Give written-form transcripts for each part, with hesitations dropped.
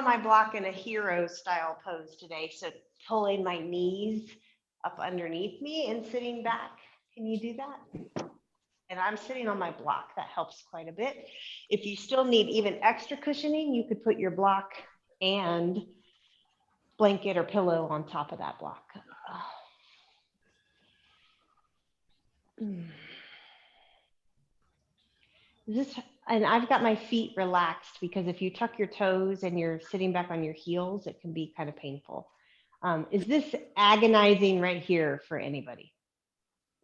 on my block in a hero style pose today. So pulling my knees up underneath me and sitting back. Can you do that? And I'm sitting on my block. That helps quite a bit. If you still need even extra cushioning, you could put your block and blanket or pillow on top of that block. And I've got my feet relaxed because if you tuck your toes and you're sitting back on your heels, it can be kind of painful. Is this agonizing right here for anybody?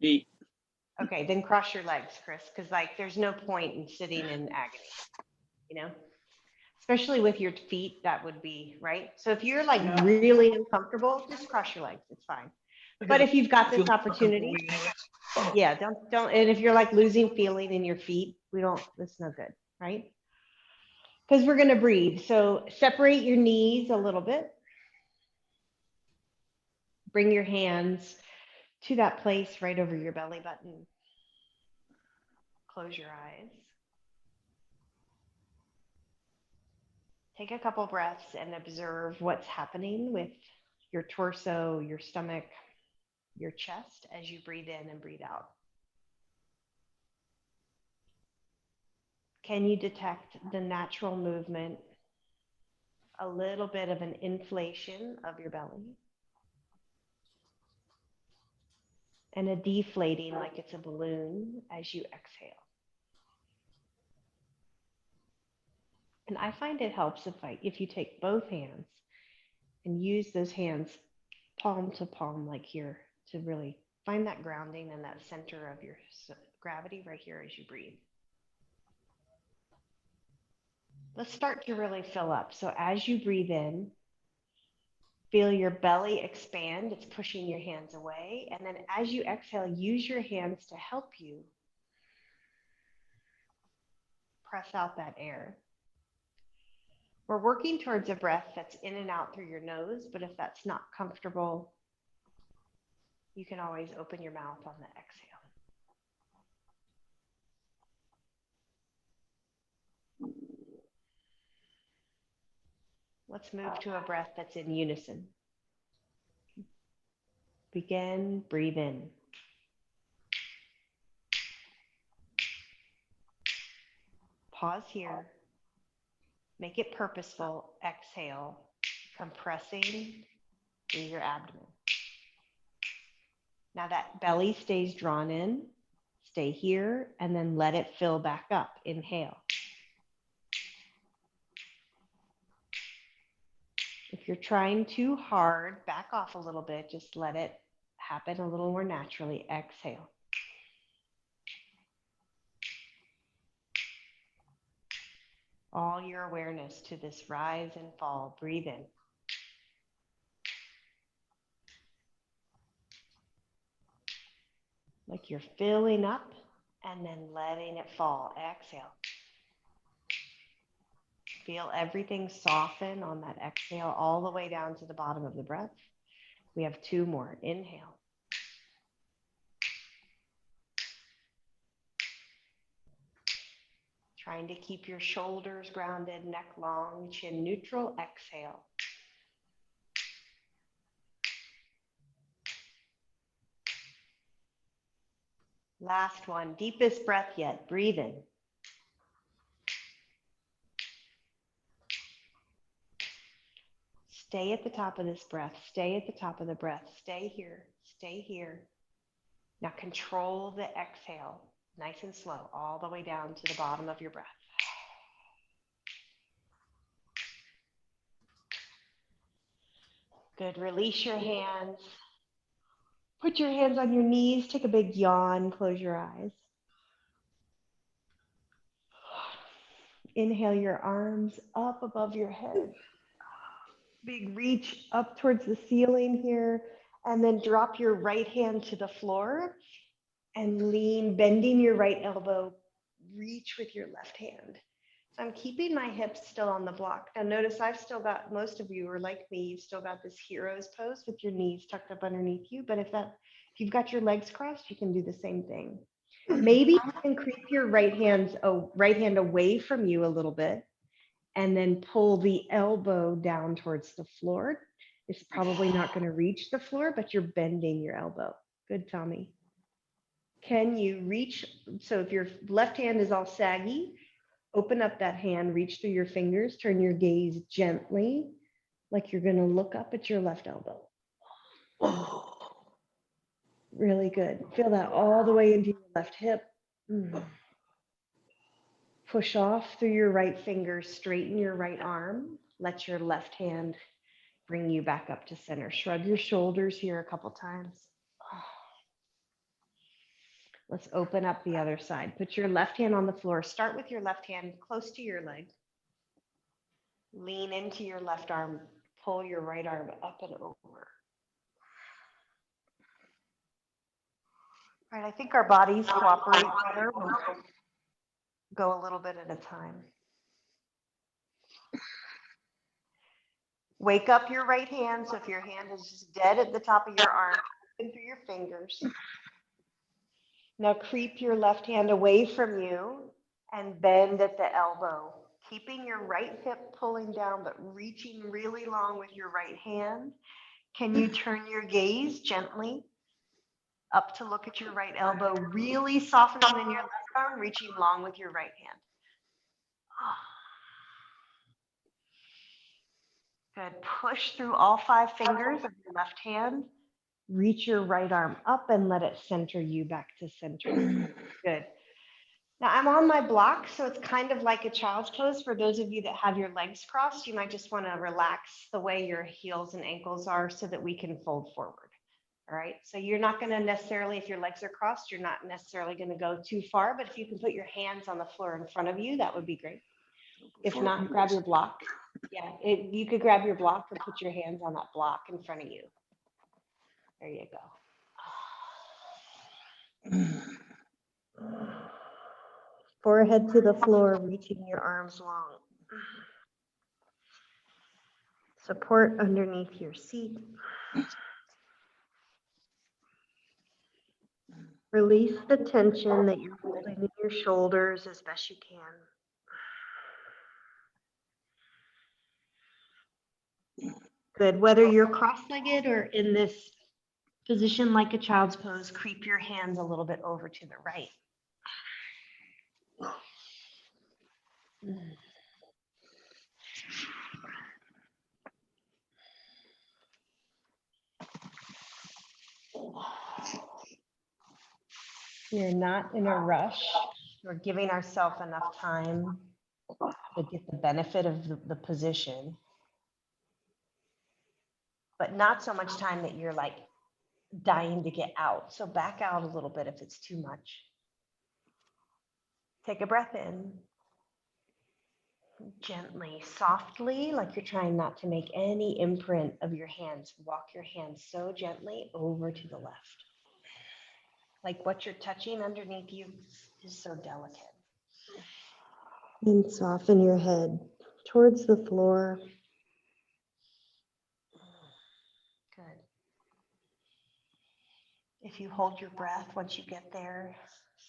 Feet. Okay, then cross your legs, Chris, because like there's no point in sitting in agony, you know, especially with your feet, that would be right. So if you're like really uncomfortable, just cross your legs, it's fine. But if you've got this opportunity, yeah, don't, and if you're like losing feeling in your feet, that's no good, right? Because we're gonna breathe. So separate your knees a little bit. Bring your hands to that place right over your belly button. Close your eyes. Take a couple breaths and observe what's happening with your torso, your stomach, your chest as you breathe in and breathe out. Can you detect the natural movement, a little bit of an inflation of your belly, and a deflating like it's a balloon as you exhale? And I find it helps if you take both hands and use those hands palm to palm like here to really find that grounding and that center of your gravity right here as you breathe. Let's start to really fill up. So as you breathe in, feel your belly expand. It's pushing your hands away. And then as you exhale, use your hands to help you press out that air. We're working towards a breath that's in and out through your nose, but if that's not comfortable, you can always open your mouth on the exhale. Let's move to a breath that's in unison. Begin, breathe in. Pause here. Make it purposeful. Exhale, compressing through your abdomen. Now that belly stays drawn in. Stay here and then let it fill back up. Inhale. If you're trying too hard, back off a little bit. Just let it happen a little more naturally. Exhale. All your awareness to this rise and fall. Breathe in. Like you're filling up and then letting it fall. Exhale. Feel everything soften on that exhale all the way down to the bottom of the breath. We have two more. Inhale. Trying to keep your shoulders grounded, neck long, chin neutral. Exhale. Last one, deepest breath yet. Breathe in. Stay at the top of this breath. Stay at the top of the breath. Stay here. Stay here. Now control the exhale, nice and slow, all the way down to the bottom of your breath. Good. Release your hands. Put your hands on your knees. Take a big yawn. Close your eyes. Inhale your arms up above your head. Big reach up towards the ceiling here. And then drop your right hand to the floor and lean, bending your right elbow. Reach with your left hand. So I'm keeping my hips still on the block. Now notice I've still got, most of you are like me, you've still got this hero's pose with your knees tucked up underneath you. But if you've got your legs crossed, you can do the same thing. Maybe you can creep your right hand away from you a little bit and then pull the elbow down towards the floor. It's probably not going to reach the floor, but you're bending your elbow. Good, Tommy. Can you reach? So if your left hand is all saggy, open up that hand, reach through your fingers, turn your gaze gently, like you're going to look up at your left elbow. Really good. Feel that all the way into your left hip. Push off through your right finger, straighten your right arm. Let your left hand bring you back up to center. Shrug your shoulders here a couple times. Let's open up the other side. Put your left hand on the floor. Start with your left hand close to your leg. Lean into your left arm. Pull your right arm up and over. All right, I think our bodies cooperate better. We'll go a little bit at a time. Wake up your right hand. So if your hand is just dead at the top of your arm, open through your fingers. Now creep your left hand away from you and bend at the elbow, keeping your right hip pulling down, but reaching really long with your right hand. Can you turn your gaze gently up to look at your right elbow, really softening in your left arm, reaching long with your right hand? Good. Push through all 5 fingers of your left hand. Reach your right arm up and let it center you back to center. Good. Now I'm on my block, so it's kind of like a child's pose. For those of you that have your legs crossed, you might just want to relax the way your heels and ankles are so that we can fold forward. All right. So you're not going to necessarily, if your legs are crossed, you're not necessarily going to go too far, but if you can put your hands on the floor in front of you, that would be great. If not, grab your block. Yeah, you could grab your block and put your hands on that block in front of you. There you go. Forehead to the floor, reaching your arms long. Support underneath your seat. Release the tension that you're holding in your shoulders as best you can. Good. Whether you're cross-legged or in this position like a child's pose, creep your hands a little bit over to the right. We're not in a rush. We're giving ourselves enough time to get the benefit of the position, but not so much time that you're like dying to get out. So back out a little bit if it's too much. Take a breath in. Gently, softly, like you're trying not to make any imprint of your hands. Walk your hands so gently over to the left. Like what you're touching underneath you is so delicate. And soften your head towards the floor. Good. If you hold your breath, once you get there,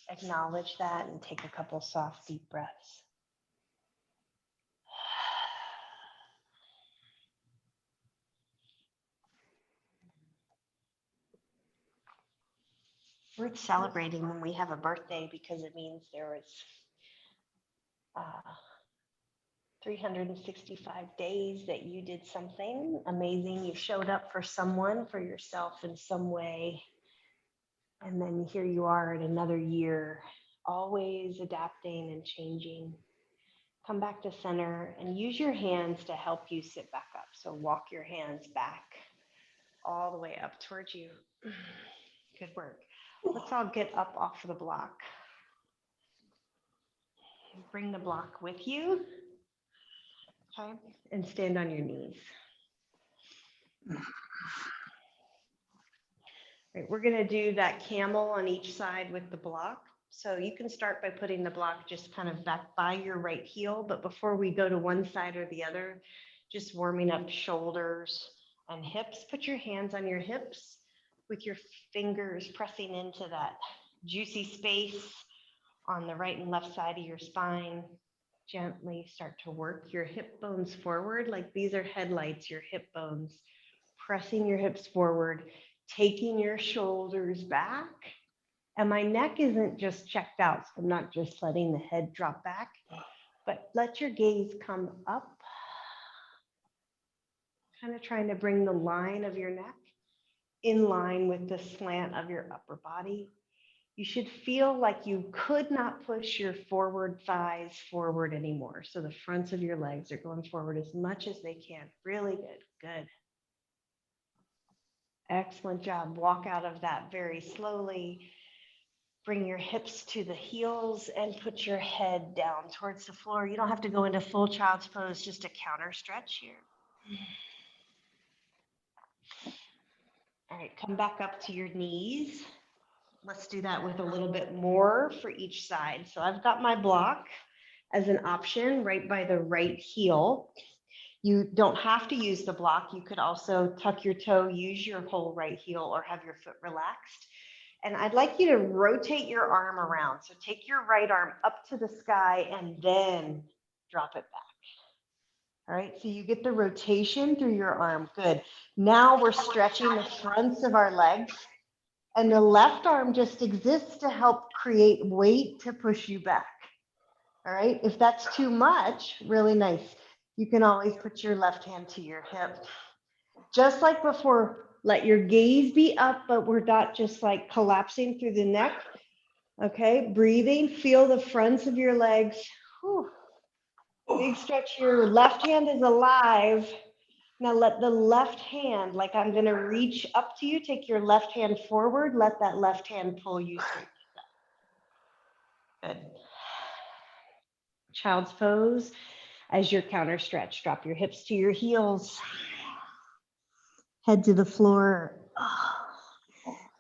acknowledge that and take a couple soft, deep breaths. We're celebrating when we have a birthday because it means there was 365 days that you did something amazing. You showed up for someone, for yourself in some way. And then here you are in another year, always adapting and changing. Come back to center and use your hands to help you sit back up. So walk your hands back all the way up towards you. Good work. Let's all get up off of the block. Bring the block with you. Okay, and stand on your knees. Right, we're going to do that camel on each side with the block. So you can start by putting the block just kind of back by your right heel. But before we go to one side or the other, just warming up shoulders and hips. Put your hands on your hips with your fingers pressing into that juicy space on the right and left side of your spine. gently start to work your hip bones forward. Like these are headlights, your hip bones, pressing your hips forward, taking your shoulders back. And my neck isn't just checked out, so I'm not just letting the head drop back, but let your gaze come up, kind of trying to bring the line of your neck in line with the slant of your upper body. You should feel like you could not push your forward thighs forward anymore. So the fronts of your legs are going forward as much as they can. Really good. Good. Excellent job. Walk out of that very slowly. Bring your hips to the heels and put your head down towards the floor. You don't have to go into full child's pose, just a counter stretch here. All right, come back up to your knees. Let's do that with a little bit more for each side. So I've got my block as an option right by the right heel. You don't have to use the block. You could also tuck your toe, use your whole right heel, or have your foot relaxed. And I'd like you to rotate your arm around. So take your right arm up to the sky and then drop it back. All right, so you get the rotation through your arm. Good. Now we're stretching the fronts of our legs. And the left arm just exists to help create weight to push you back. All right, if that's too much, really nice. You can always put your left hand to your hip. Just like before, let your gaze be up, but we're not just like collapsing through the neck. Okay, breathing, feel the fronts of your legs. Whew. Big stretch here. Your left hand is alive. Now let the left hand, like I'm gonna reach up to you, take your left hand forward, let that left hand pull you straight. Good. Child's pose as your counter stretch. Drop your hips to your heels. Head to the floor.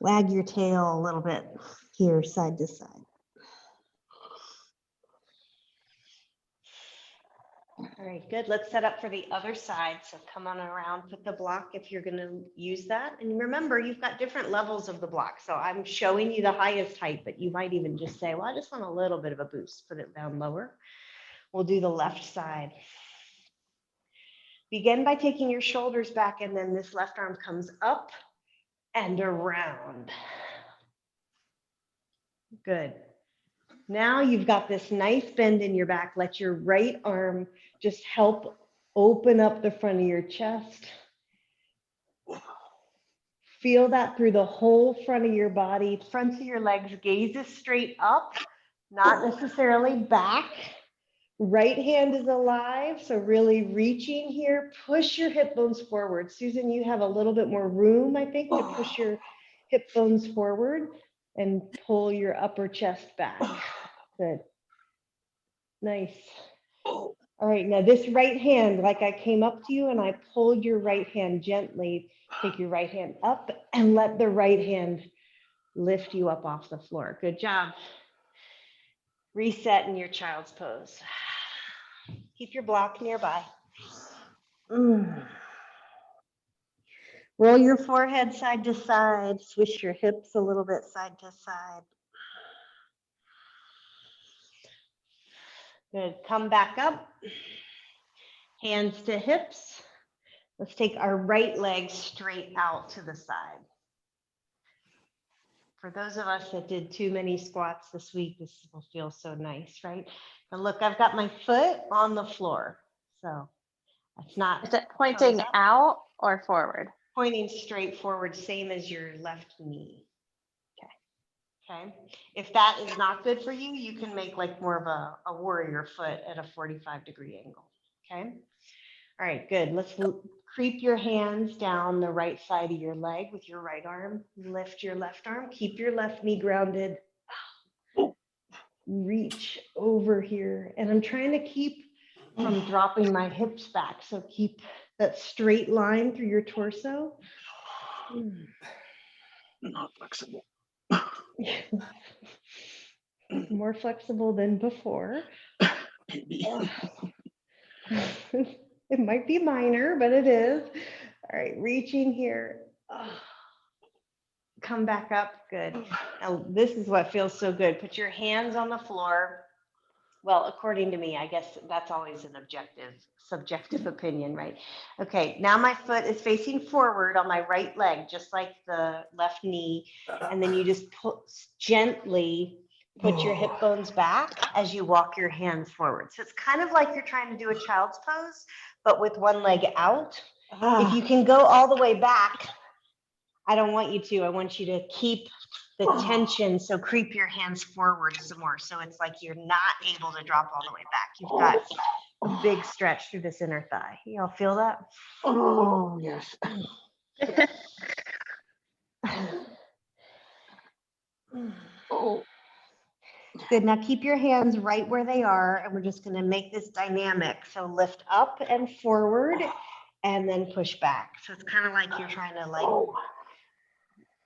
Wag your tail a little bit here, side to side. All right, good. Let's set up for the other side. So come on around, put the block if you're going to use that. And remember, you've got different levels of the block. So I'm showing you the highest height, but you might even just say, well, I just want a little bit of a boost. Put it down lower. We'll do the left side. Begin by taking your shoulders back, and then this left arm comes up and around. Good. Now you've got this nice bend in your back. Let your right arm just help open up the front of your chest. Feel that through the whole front of your body, fronts of your legs, gaze is straight up, not necessarily back. Right hand is alive, so really reaching here. Push your hip bones forward. Susan, you have a little bit more room, I think, to push your hip bones forward and pull your upper chest back. Good. Nice. All right, now this right hand, like I came up to you and I pulled your right hand gently. Take your right hand up and let the right hand lift you up off the floor. Good job. Reset in your child's pose. Keep your block nearby. Roll your forehead side to side. Swish your hips a little bit side to side. Good. Come back up. Hands to hips. Let's take our right leg straight out to the side. For those of us that did too many squats this week, this will feel so nice, right? And look, I've got my foot on the floor. So it's not. Is it pointing out or forward? Pointing straight forward, same as your left knee. Okay. If that is not good for you, you can make like more of a warrior foot at a 45-degree angle. Okay. All right, good. Let's creep your hands down the right side of your leg with your right arm. Lift your left arm. Keep your left knee grounded. Reach over here. And I'm trying to keep from dropping my hips back. So keep that straight line through your torso. Not flexible. More flexible than before. It might be minor, but it is. All right, reaching here. Come back up. Good. Now, this is what feels so good. Put your hands on the floor. Well, according to me, I guess that's always an subjective opinion, right? Okay, now my foot is facing forward on my right leg, just like the left knee. And then you just gently put your hip bones back as you walk your hands forward. So it's kind of like you're trying to do a child's pose, but with one leg out. If you can go all the way back, I don't want you to. I want you to keep the tension. So creep your hands forward some more. So it's like you're not able to drop all the way back. You've got a big stretch through this inner thigh. Y'all feel that? Oh, yes. Oh, Good. Now keep your hands right where they are. And we're just going to make this dynamic. So lift up and forward and then push back. So it's kind of like you're trying to like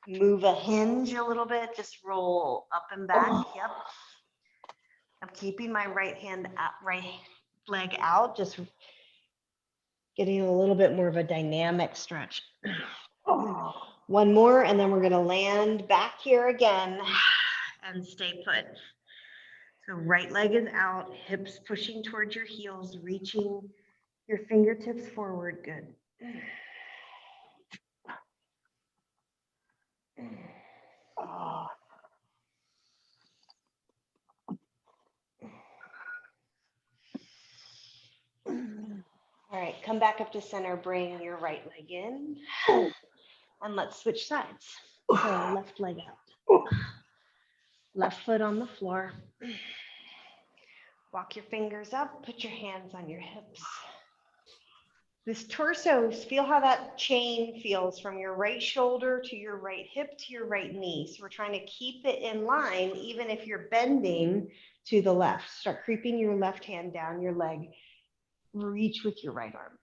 move a hinge a little bit. Just roll up and back. Yep. I'm keeping my right leg out, just getting a little bit more of a dynamic stretch. One more, and then we're going to land back here again and stay put. So right leg is out, hips pushing towards your heels, reaching your fingertips forward. Good. All right, come back up to center, bring your right leg in, and let's switch sides. So left leg out. Left foot on the floor. Walk your fingers up, put your hands on your hips. This torso, feel how that chain feels from your right shoulder to your right hip to your right knee. So we're trying to keep it in line, even if you're bending to the left. Start creeping your left hand down your leg. Reach with your right arm.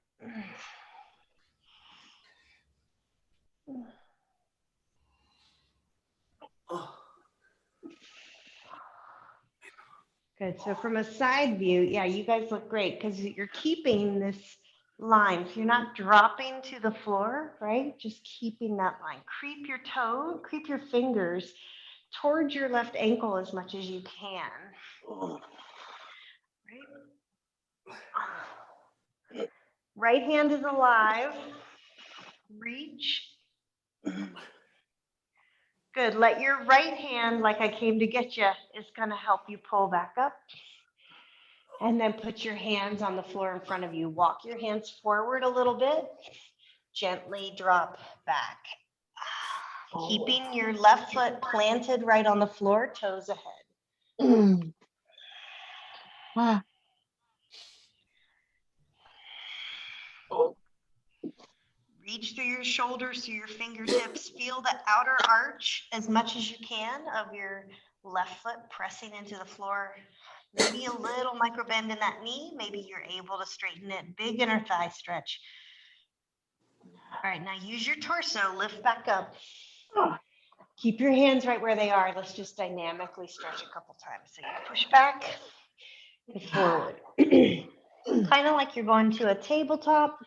Good. So from a side view, yeah, you guys look great because you're keeping this line. So you're not dropping to the floor, right? Just keeping that line. Creep your toe, creep your fingers towards your left ankle as much as you can. Right hand is alive. Reach. Good. Let your right hand, like I came to get you, is going to help you pull back up. And then put your hands on the floor in front of you. Walk your hands forward a little bit. Gently drop back. Keeping your left foot planted right on the floor, toes ahead. Reach through your shoulders, through your fingertips. Feel the outer arch as much as you can of your left foot pressing into the floor. Maybe a little micro bend in that knee. Maybe you're able to straighten it. Big inner thigh stretch. All right, now use your torso. Lift back up. Keep your hands right where they are. Let's just dynamically stretch a couple times. So you push back and forward. Kind of like you're going to a tabletop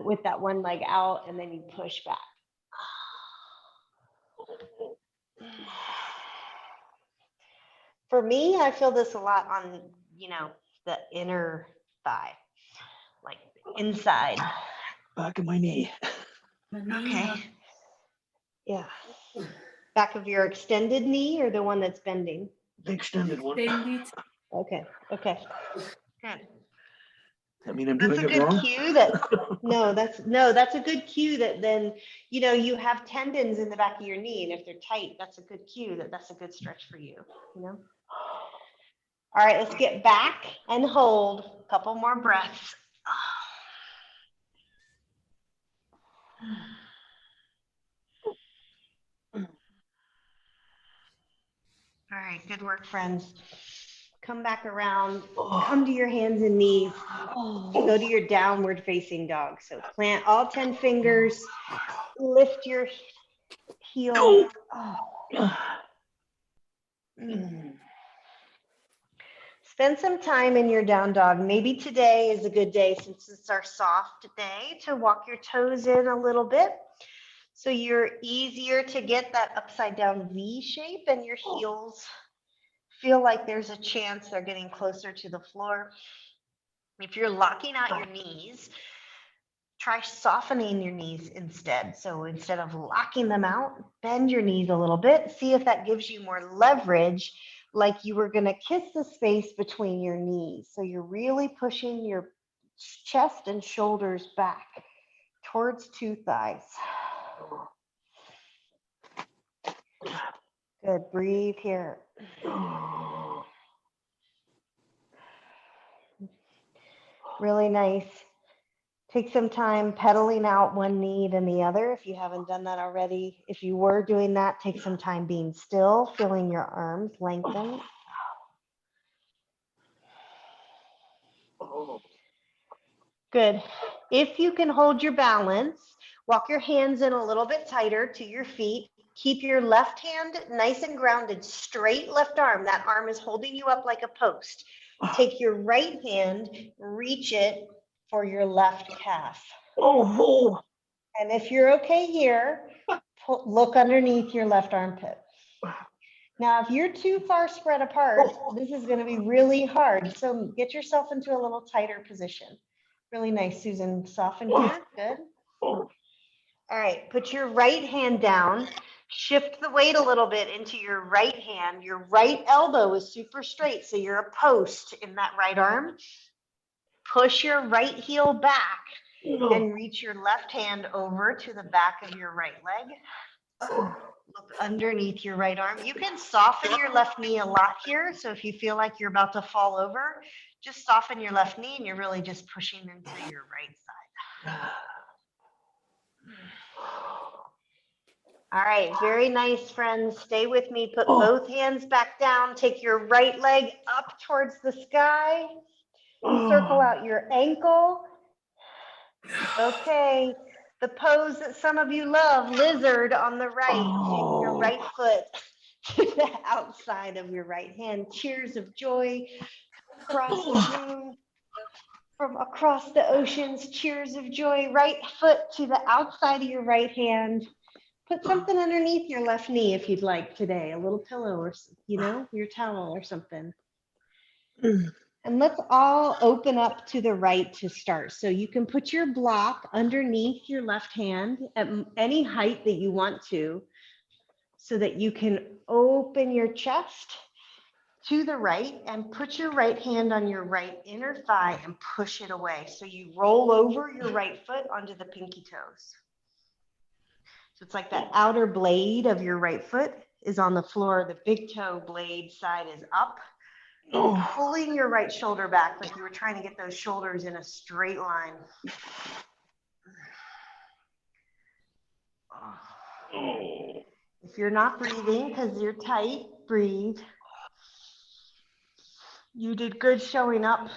with that one leg out, and then you push back. For me, I feel this a lot on, the inner thigh, like inside. back of my knee. Okay. Yeah. Back of your extended knee or the one that's bending? The extended one. Okay. Okay. Good. I mean, I'm That's doing a it good wrong. cue that's a good cue that then, you have tendons in the back of your knee, and if they're tight, that's a good cue that's a good stretch for you, All right, let's get back and hold a couple more breaths. All right, good work, friends. Come back around, come to your hands and knees, go to your downward facing dog. So plant all 10 fingers, lift your heel. Spend some time in your down dog. Maybe today is a good day, since it's our soft day, to walk your toes in a little bit. So you're easier to get that upside down V shape and your heels feel like there's a chance they're getting closer to the floor. If you're locking out your knees, try softening your knees instead. So instead of locking them out, bend your knees a little bit. See if that gives you more leverage, like you were going to kiss the space between your knees. So you're really pushing your chest and shoulders back towards two thighs. Good. Breathe here. Really nice. Take some time pedaling out one knee and the other if you haven't done that already. If you were doing that, take some time being still, feeling your arms lengthen. Good. If you can hold your balance, walk your hands in a little bit tighter to your feet. Keep your left hand nice and grounded, straight left arm. That arm is holding you up like a post. Take your right hand, reach it for your left calf. Oh, And if you're okay here, look underneath your left armpit. Now, if you're too far spread apart, this is going to be really hard. So get yourself into a little tighter position. Really nice, Susan. Soften here. Good. All right. Put your right hand down. Shift the weight a little bit into your right hand. Your right elbow is super straight, so you're a post in that right arm. Push your right heel back and reach your left hand over to the back of your right leg. Look underneath your right arm. You can soften your left knee a lot here. So if you feel like you're about to fall over, just soften your left knee and you're really just pushing into your right side. All right, very nice, friends. Stay with me. Put both hands back down. Take your right leg up towards the sky. Circle out your ankle. Okay. The pose that some of you love, lizard on the right. Take your right foot to the outside of your right hand. Cheers of joy across the room. From across the oceans, cheers of joy. Right foot to the outside of your right hand. Put something underneath your left knee if you'd like today, a little pillow or, your towel or something. And let's all open up to the right to start. So you can put your block underneath your left hand at any height that you want to, so that you can open your chest to the right and put your right hand on your right inner thigh and push it away. So you roll over your right foot onto the pinky toes. So it's like that outer blade of your right foot is on the floor. The big toe blade side is up. Pulling your right shoulder back like you were trying to get those shoulders in a straight line. If you're not breathing because you're tight, breathe. You did good showing up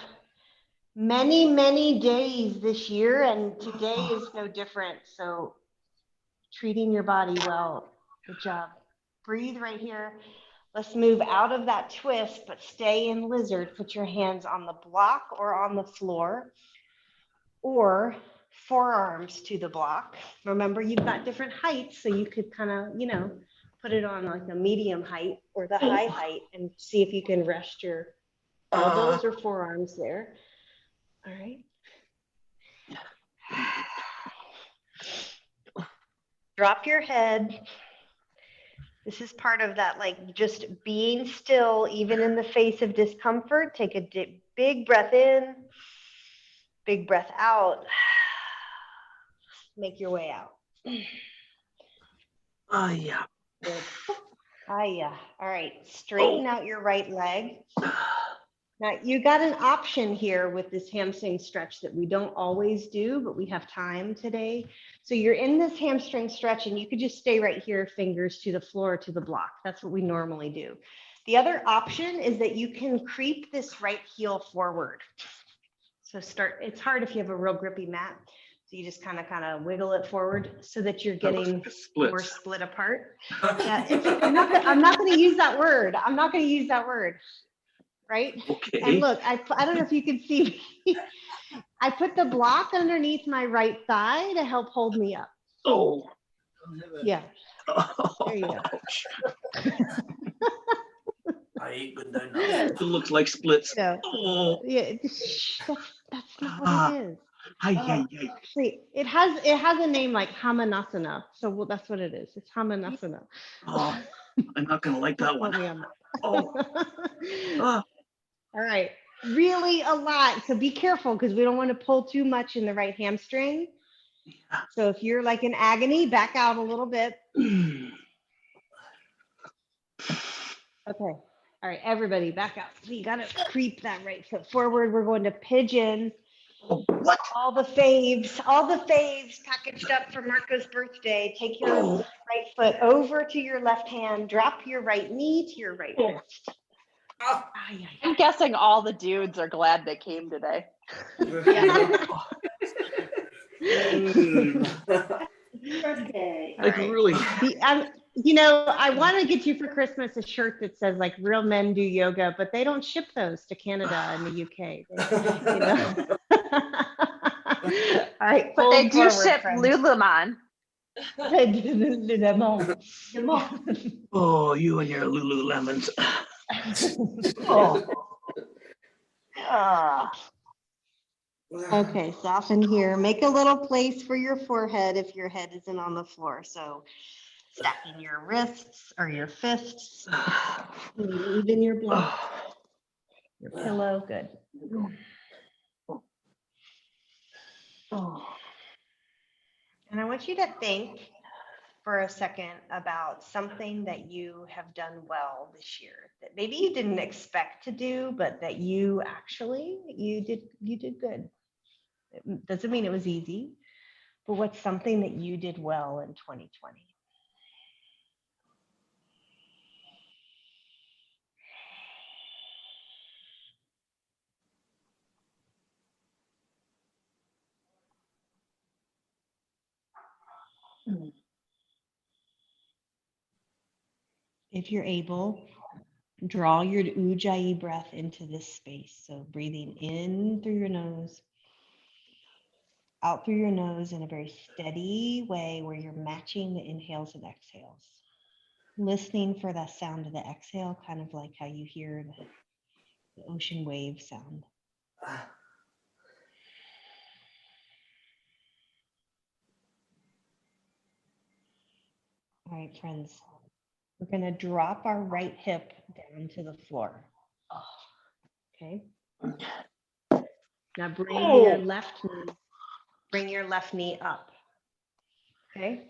many, many days this year, and today is no different. So treating your body well. Good job. Breathe right here. Let's move out of that twist, but stay in lizard. Put your hands on the block or on the floor, or forearms to the block. Remember, you've got different heights, so you could kind of, put it on like a medium height or the high height and see if you can rest your elbows or forearms there. All right. Drop your head. This is part of that, like just being still, even in the face of discomfort. Take a big breath in, big breath out. Make your way out. yeah. Good. Yeah. All right. Straighten out your right leg. Now, you got an option here with this hamstring stretch that we don't always do, but we have time today. So you're in this hamstring stretch and you could just stay right here, fingers to the floor, to the block. That's what we normally do. The other option is that you can creep this right heel forward. So it's hard if you have a real grippy mat. So you just kind of wiggle it forward so that you're getting more split apart. Yeah, I'm not going to use that word. I'm not going to use that word. Right? Okay. And look, I don't know if you can see me. I put the block underneath my right thigh to help hold me up. Oh. Yeah. There you go. ate good enough. It looks like splits. You know, Oh, yeah, that's not what it is. hi, hi, hi. Actually, it has a name like Hamanasana, so that's what it is. It's Hamanasana. Oh, I'm not gonna like that Don't quote one. me on that. Oh, ah, All right, really a lot. So be careful because we don't want to pull too much in the right hamstring. yeah. So if you're like in agony, back out a little bit. Okay. All right, everybody back out. So you got to creep that right foot forward. We're going to pigeon. Oh, what? All the faves packaged up for Marco's birthday. Take your Oh, right foot over to your left hand. Drop your right knee to your right wrist. Ah. Ay, ay, I'm guessing all the dudes are glad they came today. Birthday. like really. You know, I want to get you for Christmas a shirt that says like "Real men do yoga," but they don't ship those to Canada and the UK. You know. All right, But they fold do forward, ship friends. Lululemon. Oh, you and your Lululemons. Oh, Oh, Okay, soften here. Make a little place for your forehead if your head isn't on the floor. So stacking your wrists or your fists, even your block, your pillow. Good. oh. And I want you to think for a second about something that you have done well this year that maybe you didn't expect to do, but that you did good. It doesn't mean it was easy, but what's something that you did well in 2020? If you're able, draw your Ujjayi breath into this space. So breathing in through your nose, out through your nose in a very steady way where you're matching the inhales and exhales. Listening for that sound of the exhale, kind of like how you hear the ocean wave sound. All right, friends, we're going to drop our right hip down to the floor. Okay. Now bring your left knee up. Okay.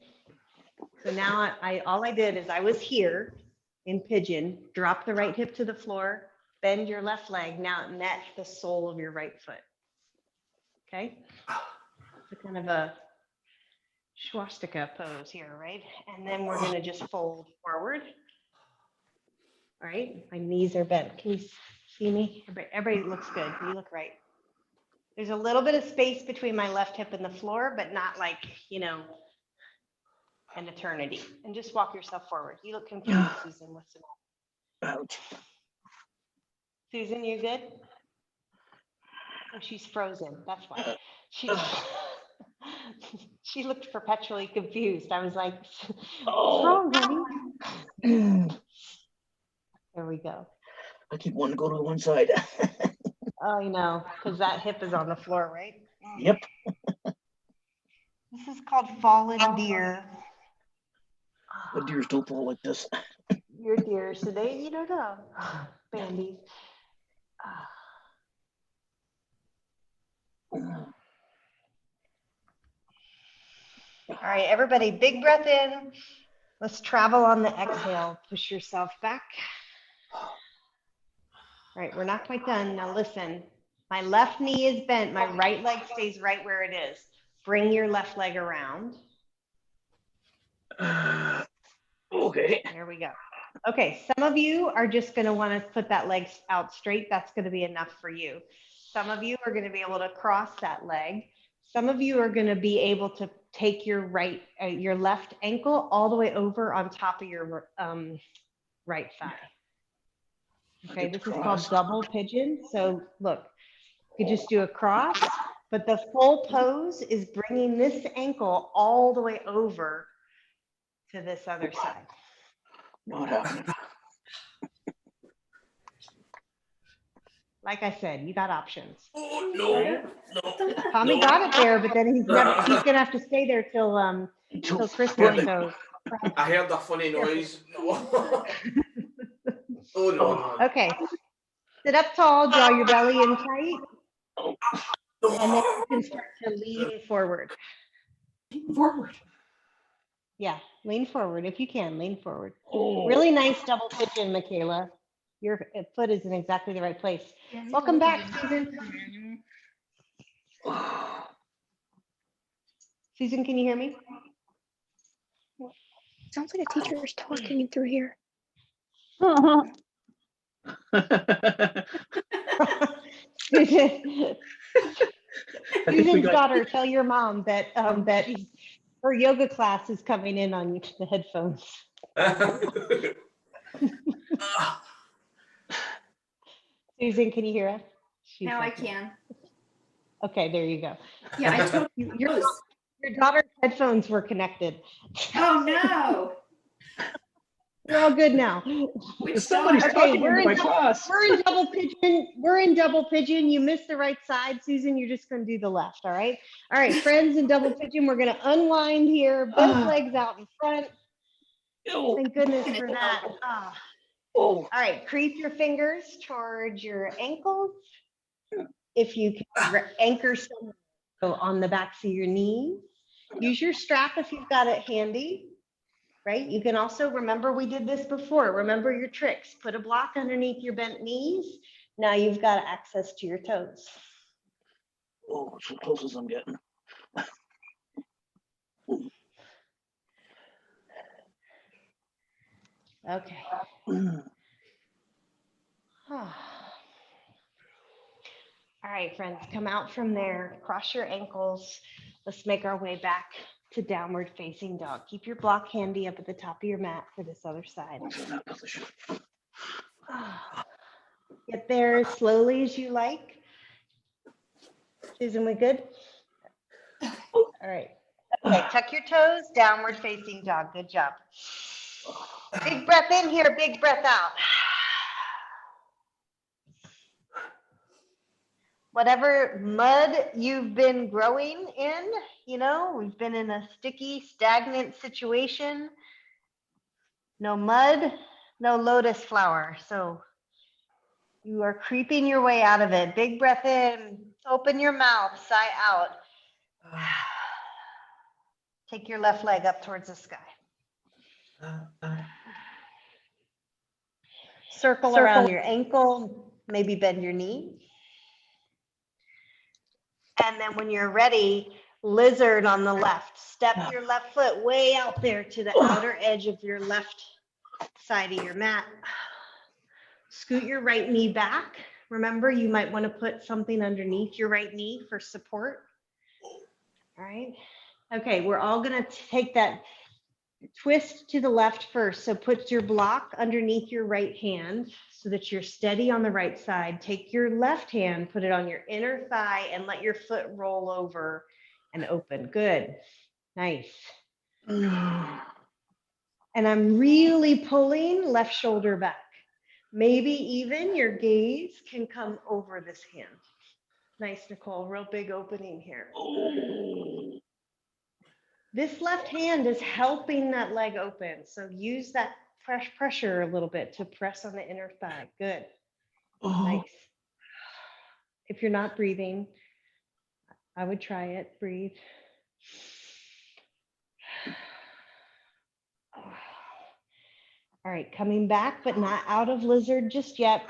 So now all I did is I was here in pigeon, drop the right hip to the floor, bend your left leg, now net the sole of your right foot. Okay. So kind of a swastika pose here, right? And then we're going to just fold forward. All right. My knees are bent. Can you see me? Everybody looks good. You look right. There's a little bit of space between my left hip and the floor, but not like, an eternity. And just walk yourself forward. You look confused, Susan. What's the matter? Ouch. Susan, you good? Oh, she's frozen. That's why. She looked perpetually confused. I was like, what's wrong, honey? There we go. I keep wanting to go to one side. Oh, you know, because that hip is on the floor, right? Yep. This is called fallen deer. The deers don't fall like this. Your deer, so you don't know. Bambi. All right, everybody, big breath in. Let's travel on the exhale. Push yourself back. All right, we're not quite done. Now listen, my left knee is bent. My right leg stays right where it is. Bring your left leg around. Okay. There we go. Okay, some of you are just going to want to put that leg out straight. That's going to be enough for you. Some of you are going to be able to cross that leg. Some of you are going to be able to take your left ankle all the way over on top of your right thigh. Okay, this is called double pigeon. So look, you just do a cross, but the full pose is bringing this ankle all the way over to this other side. Not happening. Like I said, you got options. Oh, no, no. Tommy got it there, but then he's gonna have to stay there till Christmas. So I heard a funny noise. No. Oh no. okay, sit up tall, draw your belly in tight, and then you can start to lean forward. Forward. Yeah, lean forward if you can. Lean forward. Oh. Really nice double pigeon, Michaela. Your foot is in exactly the right place. Welcome back, Susan. Susan, can you hear me? Sounds like a teacher is talking through here. Susan, Susan's daughter, tell your mom that that her yoga class is coming in on the headphones. Susan, can you hear us? Now I can. Okay, there you go. Yeah, I told you. Your daughter's headphones were connected. Oh no. We're all good now. Somebody's talking in my class. We're in double pigeon. We're in double pigeon. You missed the right side, Susan. You're just going to do the left. All right. All right, friends in double pigeon. We're going to unwind here. Both legs out in front. Thank goodness for that. All right. Creep your fingers towards your ankles. If you can anchor somewhere on the backs of your knees. Use your strap if you've got it handy. Right? You can also, remember we did this before, remember your tricks. Put a block underneath your bent knees. Now you've got access to your toes. Oh, so close as I'm getting. Okay. All right, friends, come out from there, cross your ankles. Let's make our way back to downward facing dog. Keep your block handy up at the top of your mat for this other side. Get there as slowly as you like. Susan, we good? All right. Okay, tuck your toes, downward facing dog. Good job. Big breath in here, big breath out. Whatever mud you've been growing in, you know, we've been in a sticky, stagnant situation. No mud, no lotus flower. So you are creeping your way out of it. Big breath in, open your mouth, sigh out. Take your left leg up towards the sky. Circle around your ankle, maybe bend your knee. And then when you're ready, lizard on the left. Step your left foot way out there to the outer edge of your left side of your mat. Scoot your right knee back. Remember, you might want to put something underneath your right knee for support. All right. Okay, we're all going to take that twist to the left first. So put your block underneath your right hand so that you're steady on the right side. Take your left hand, put it on your inner thigh, and let your foot roll over and open. Good. Nice. And I'm really pulling left shoulder back. Maybe even your gaze can come over this hand. Nice, Nicole. Real big opening here. This left hand is helping that leg open. So use that pressure a little bit to press on the inner thigh. Good. Nice. If you're not breathing, I would try it. Breathe. All right, coming back, but not out of lizard just yet.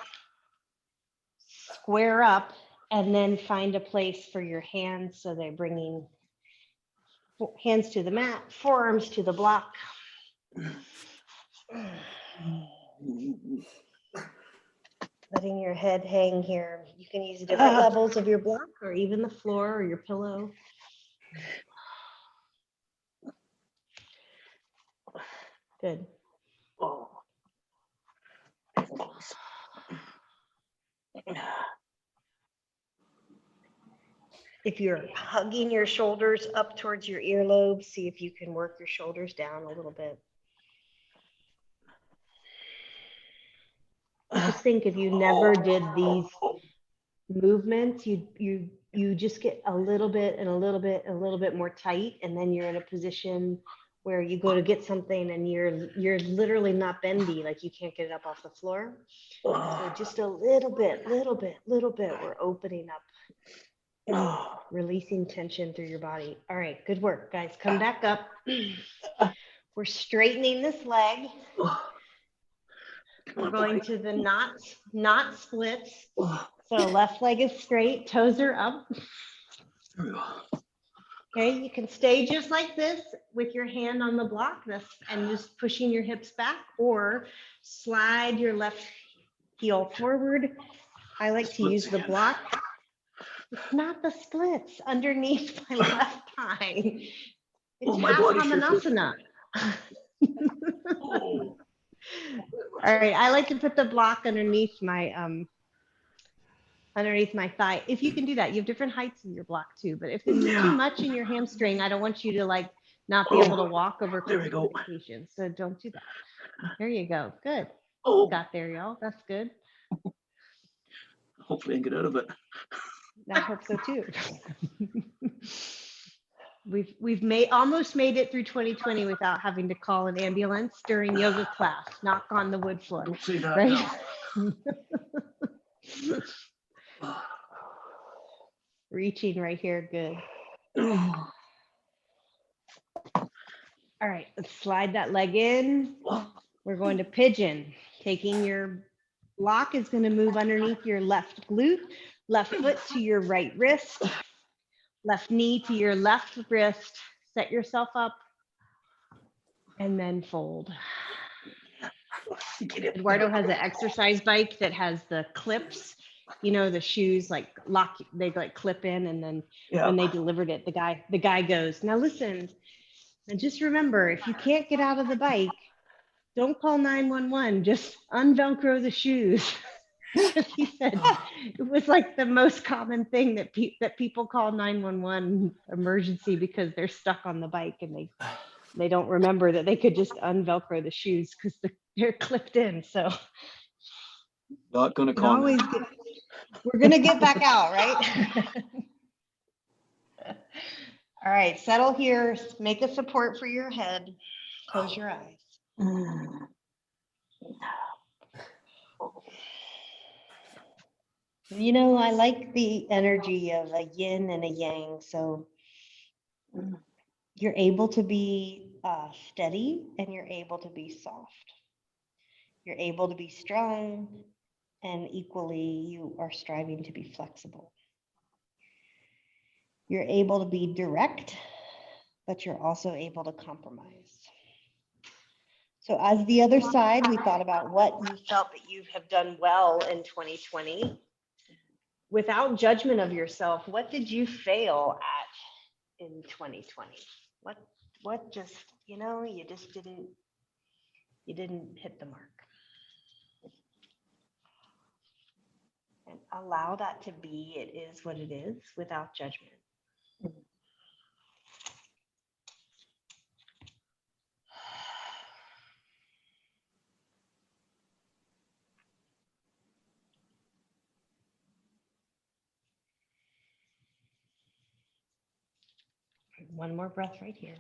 Square up and then find a place for your hands. So they're bringing hands to the mat, forearms to the block. Letting your head hang here. You can use different levels of your block or even the floor or your pillow. Good. If you're hugging your shoulders up towards your earlobes, see if you can work your shoulders down a little bit. Just think if you never did these movements, you just get a little bit and a little bit more tight, and then you're in a position where you go to get something and you're literally not bendy, like you can't get it up off the floor. So just a little bit, we're opening up, releasing tension through your body. All right, good work, guys. Come back up. We're straightening this leg. We're going to the not splits. So left leg is straight, toes are up. There we go. Okay, you can stay just like this with your hand on the block and just pushing your hips back, or slide your left heel forward. I like to use the block. It's not the splits underneath my left thigh. It's my half body shifted. Hamanasana. Oh. All right, I like to put the block underneath my thigh. If you can do that, you have different heights in your block too. But if it's too much in your hamstring, I don't want you to like not be able to walk over There we go. complications. So don't do that. There you go. Good. Oh, Got there, y'all. That's good. hopefully I can get out of it. I hope so too. We've almost made it through 2020 without having to call an ambulance during yoga class. Knock on the wood floor. Don't say that. Right? Now. Reaching right here. Good. All right, let's slide that leg in. We're going to pigeon. Taking your block is going to move underneath your left glute, left foot to your right wrist, left knee to your left wrist. Set yourself up and then fold. Eduardo has an exercise bike that has the clips, you know, the shoes like lock, they like clip in, and then when they delivered it, the guy goes, now listen, and just remember, if you can't get out of the bike, don't call 911, just unvelcro the shoes. He said it was like the most common thing that people call 911 emergency because they're stuck on the bike and they don't remember that they could just unvelcro the shoes because they're clipped in. So Not gonna comment. we're gonna get back out, right? All right, settle here. Make a support for your head. Close your eyes. You know, I like the energy of a yin and a yang. So you're able to be steady and you're able to be soft. You're able to be strong, and equally you are striving to be flexible. You're able to be direct, but you're also able to compromise. So as the other side, we thought about what you felt that you have done well in 2020. Without judgment of yourself, what did you fail at in 2020? What just, you know, you didn't hit the mark. And allow that to be, it is what it is, without judgment. One more breath right here.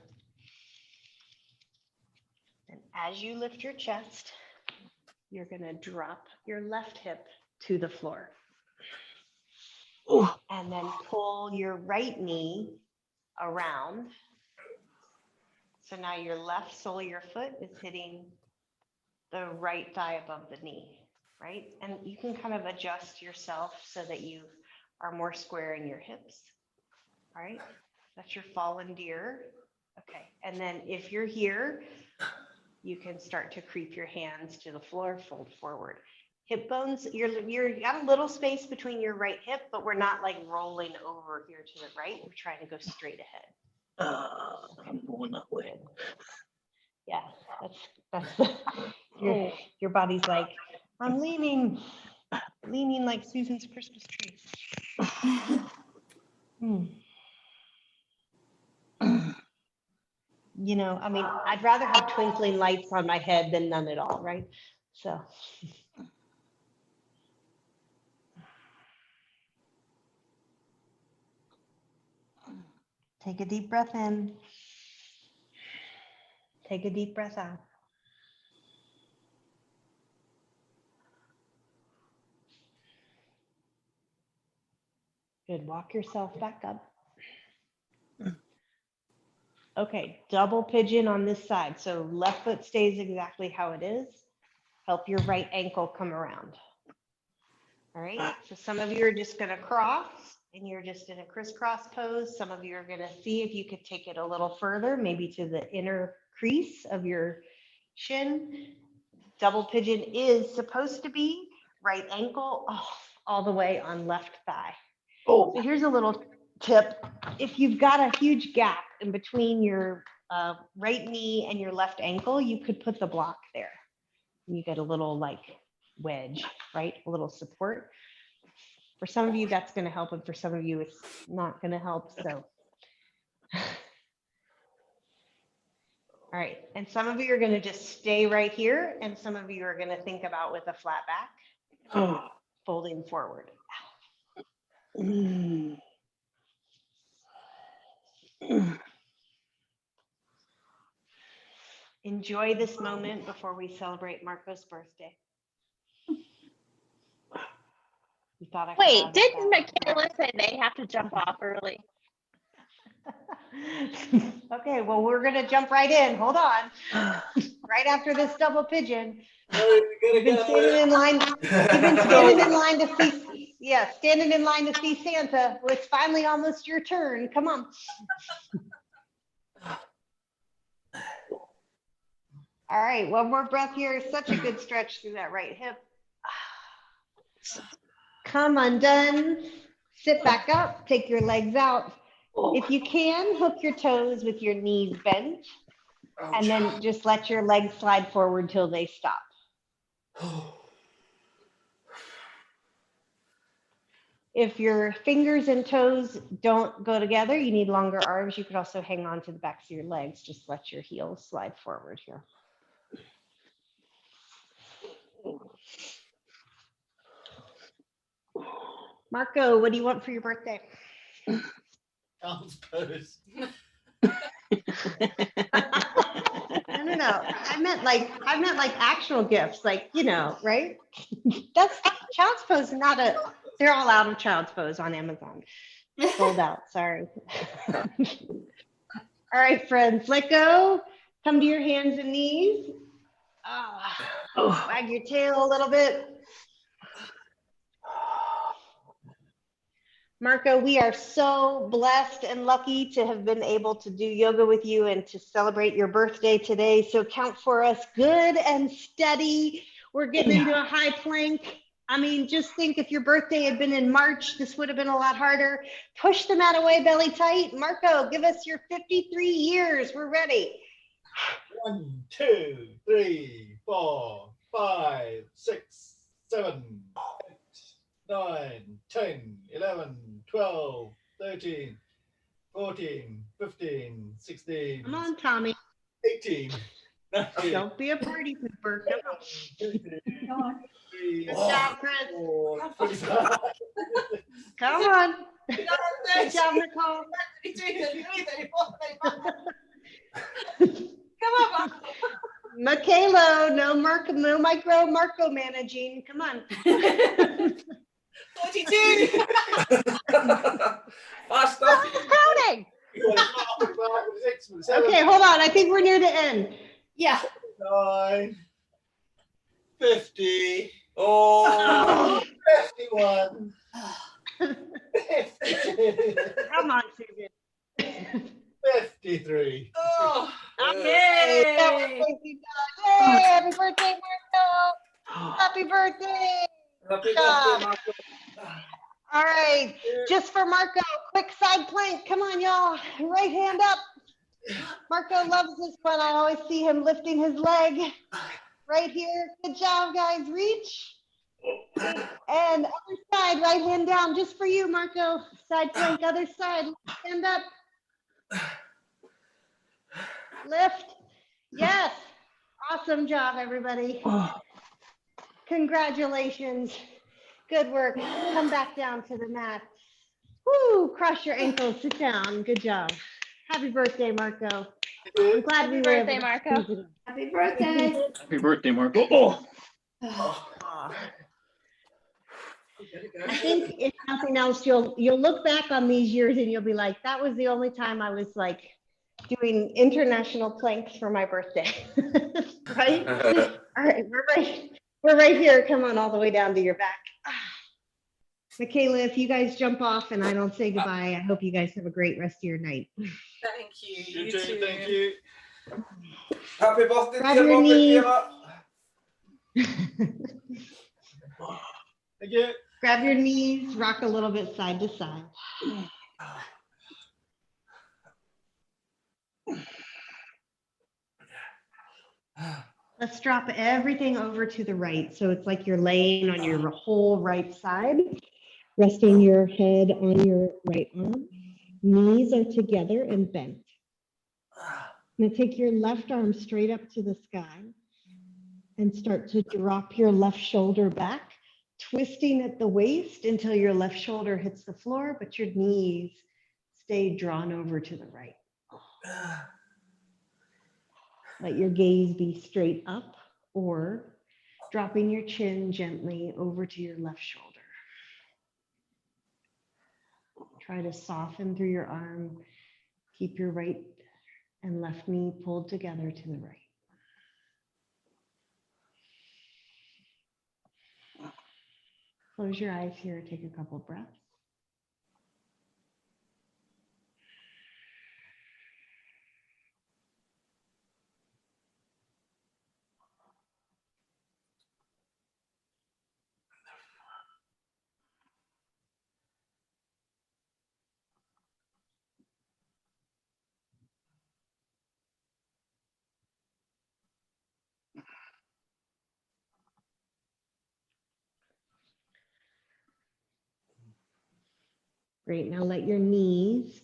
And as you lift your chest, you're going to drop your left hip to the floor. And then pull your right knee around. So now your left sole of your foot is hitting the right thigh above the knee, right? And you can kind of adjust yourself so that you are more square in your hips, all right? That's your fallen deer. Okay, and then if you're here, you can start to creep your hands to the floor, fold forward. Hip bones, you're got a little space between your right hip, but we're not like rolling over here to the right. We're trying to go straight ahead. I'm going that way. Yeah, that's your body's like, I'm leaning like Susan's Christmas tree. You know, I mean, I'd rather have twinkling lights on my head than none at all, right? So. Take a deep breath in. Take a deep breath out. Good. Walk yourself back up. Okay, double pigeon on this side. So left foot stays exactly how it is. Help your right ankle come around. All right, so some of you are just gonna cross and you're just in a crisscross pose. Some of you are gonna see if you could take it a little further, maybe to the inner crease of your shin. Double pigeon is supposed to be right ankle all the way on left thigh. So here's a little tip. If you've got a huge gap in between your right knee and your left ankle, you could put the block there. You get a little like wedge, right? A little support. For some of you, that's going to help, and for some of you, it's not going to help. So, all right. And some of you are going to just stay right here, and some of you are going to think about with a flat back, folding forward. Enjoy this moment before we celebrate Marco's birthday. You thought I Wait, forgot didn't about Michaela say they have to jump off early? that. Okay, well, we're gonna jump right in. Hold on. Right after this double pigeon. You've been standing in line. You've been standing in line to see. Yeah, standing in line to see Santa. Well, it's finally almost your turn. Come on. All right, one more breath here. Such a good stretch through that right hip. Come undone. Sit back up. Take your legs out. If you can, hook your toes with your knees bent, and then just let your legs slide forward till they stop. If your fingers and toes don't go together, you need longer arms. You could also hang on to the backs of your legs. Just let your heels slide forward here. Marco, what do you want for your birthday? Child's pose. No. I meant like actual gifts, like, you know, right? That's Child's Pose, they're all out of Child's Pose on Amazon. Sold out, sorry. All right, friends, let go. Come to your hands and knees. Wag your tail a little bit. Marco, we are so blessed and lucky to have been able to do yoga with you and to celebrate your birthday today. So count for us good and steady. We're getting into a high plank. I mean, just think if your birthday had been in March, this would have been a lot harder. Push the mat away, belly tight. Marco, give us your 53 years. We're ready. 1, 2, 3, 4, 5, 6, 7, 8, 9, 10, 11, 12, 13, 14, 15, 16. Come on, Tommy. 18. 19. Don't be a party pooper. Come on. Come on. Good job, Chris. 25. Come on. Good job, Nicole. Come on, Michaela, no micro Marco managing. Come on. 42. Faster. Counting. Okay, hold on. I think we're near the end. Yeah. 9, 50, Oh. 51, 52, Come on, Susan. 53. Oh. Yay! Yay! Happy birthday, Marco! Happy birthday! Happy birthday, Marco. All right, just for Marco, quick side plank. Come on, y'all. Right hand up. Marco loves this one. I always see him lifting his leg right here. Good job, guys. Reach. And other side, right hand down, just for you, Marco. Side plank, other side. Stand up. Lift. Yes. Awesome job, everybody. Congratulations. Good work. Come back down to the mat. Woo, cross your ankles, sit down. Good job. Happy birthday, Marco. I'm glad we were able Birthday, to Marco. squeeze it in. Happy birthday. Happy birthday, Marco. Oh, I think if nothing else, you'll look back on these years and you'll be like, that was the only time I was like doing international planks for my birthday. Right? All right, we're right here. Come on, all the way down to your back. Michaela, if you guys jump off and I don't say goodbye, I hope you guys have a great rest of your night. Thank you. You too, too. thank you. Happy birthday, Grab dear your Mom, knees. Michaela. Thank you. Grab your knees, rock a little bit side to side. Let's drop everything over to the right. So it's like you're laying on your whole right side, resting your head on your right arm. Knees are together and bent. Now take your left arm straight up to the sky and start to drop your left shoulder back, twisting at the waist until your left shoulder hits the floor, but your knees stay drawn over to the right. Let your gaze be straight up or dropping your chin gently over to your left shoulder. Try to soften through your arm. Keep your right and left knee pulled together to the right. Close your eyes here, take a couple breaths. Great, now let your knees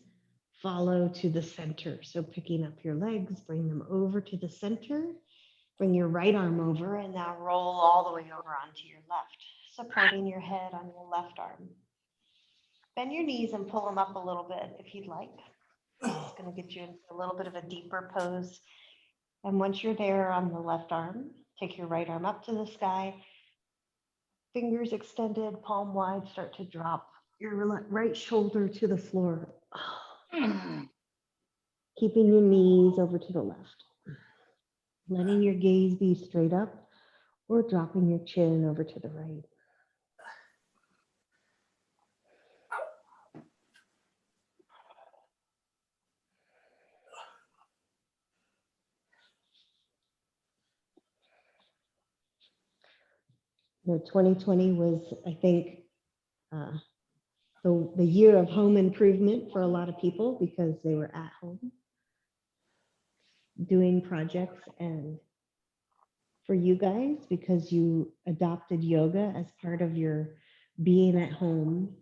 follow to the center. So picking up your legs, bring them over to the center. Bring your right arm over and now roll all the way over onto your left, supporting your head on your left arm. Bend your knees and pull them up a little bit if you'd like. It's going to get you into a little bit of a deeper pose. And once you're there on the left arm, take your right arm up to the sky. Fingers extended, palm wide, start to drop your right shoulder to the floor. Keeping your knees over to the left. Letting your gaze be straight up or dropping your chin over to the right. You know, 2020 was, I think, the year of home improvement for a lot of people because they were at home doing projects, and for you guys because you adopted yoga as part of your being at home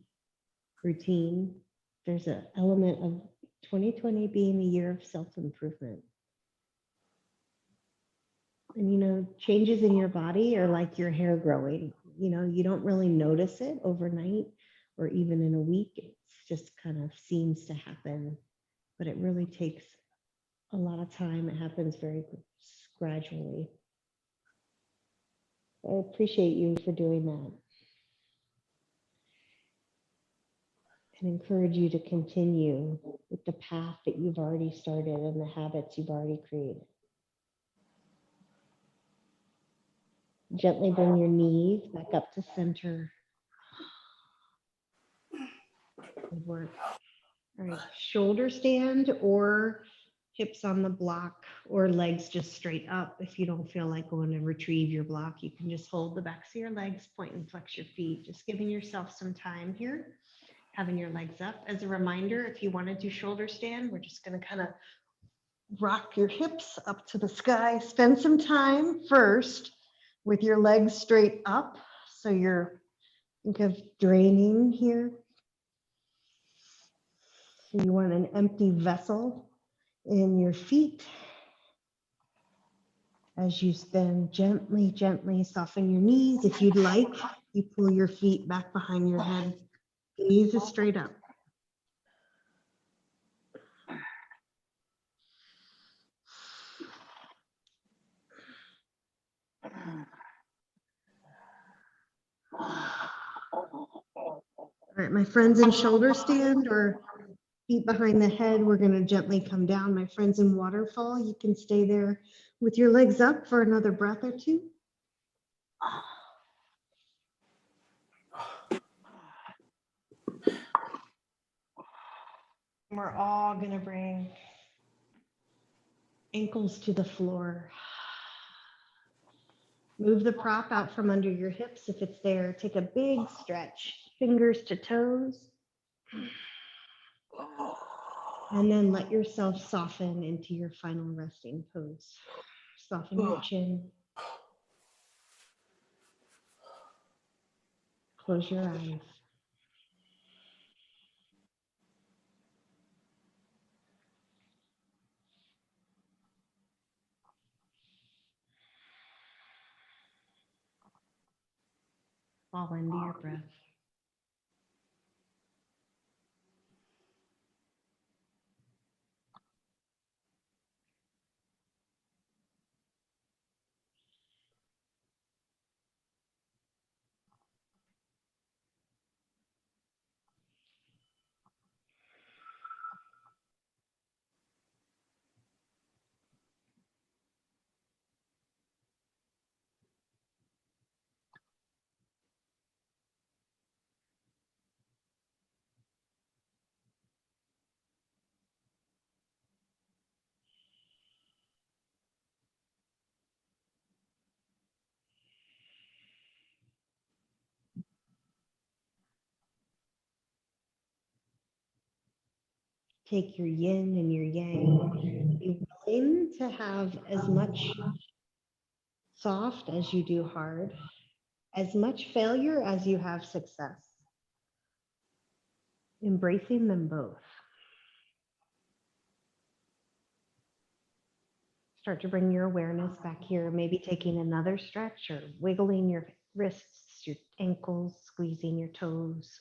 routine. There's an element of 2020 being a year of self-improvement. And, you know, changes in your body are like your hair growing. You know, you don't really notice it overnight or even in a week. It's just kind of seems to happen, but it really takes a lot of time. It happens very gradually. I appreciate you for doing that and encourage you to continue with the path that you've already started and the habits you've already created. Gently bring your knees back up to center. Good work. All right, shoulder stand or hips on the block or legs just straight up. If you don't feel like going to retrieve your block, you can just hold the backs of your legs, point and flex your feet, just giving yourself some time here, having your legs up. As a reminder, if you want to do shoulder stand, we're just going to kind of rock your hips up to the sky. Spend some time first with your legs straight up. So you're, think of draining here. So you want an empty vessel in your feet. As you then gently, gently soften your knees. If you'd like, you pull your feet back behind your head. Knees is straight up. right, my friends in shoulder stand or feet behind the head, we're going to gently come down. My friends in waterfall, you can stay there with your legs up for another breath or two. We're all going to bring ankles to the floor. Move the prop out from under your hips if it's there. Take a big stretch, fingers to toes. And then let yourself soften into your final resting pose. Soften your chin. Close your eyes. Fall into your breath. Take your yin and your yang. Be willing to have as much soft as you do hard, as much failure as you have success. Embracing them both. Start to bring your awareness back here, maybe taking another stretch or wiggling your wrists, your ankles, squeezing your toes.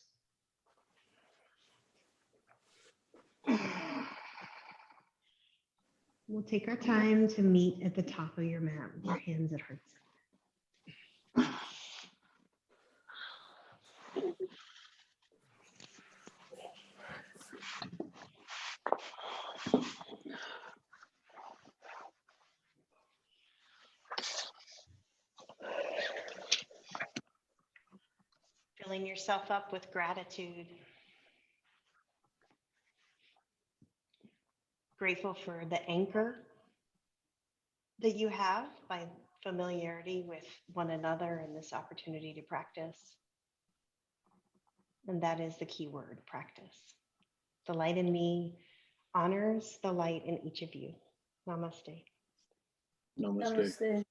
We'll take our time to meet at the top of your mat with your hands at heart center. Filling yourself up with gratitude. Grateful for the anchor that you have by familiarity with one another and this opportunity to practice. And that is the key word, practice. The light in me honors the light in each of you. Namaste. Namaste. Namaste.